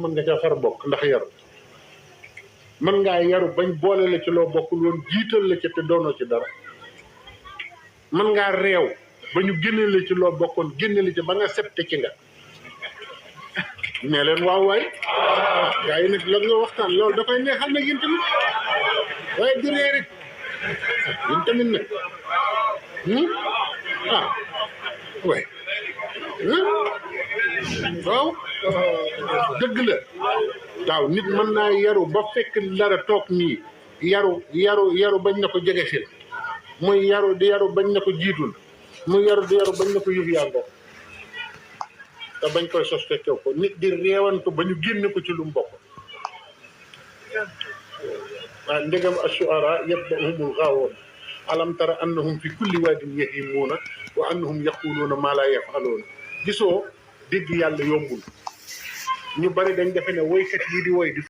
mën nga ca far bokk ndax yaru mën ngaa yaru bañ boole la ci loo bokkul woon jiital la ca te doonoo ci dara mën ngaa réew ba ñu génne la ci loo bokkoon génne la ci ba nga septe ci nga ne leen waaw waay gaa yi nag la nga waxtaan loolu dafay neexal nag yéen tamit waaye di ree rek yéen tamit nag waay waaw dëgg la waaw nit mën naa yaru ba fekk dara toog nii yaru bañ na ko jege sil muy yaru di yaru bañ na ko jiitul muy yaru di yaru bañ na ko yëf yàngoo te bañ koy sos fekkew ko nit di reewantu ba ñu génne ko ci lu mu bokk waaw ndegam ashuara yatba'uhumul ghaawuun alam tara annahum fi kulli waadin yahimuuna wa annahum yaquluuna maa laa yaf'aluuna gisoo dégg yàlla yombul ñu bari dañ defe ne woykat yi di woy di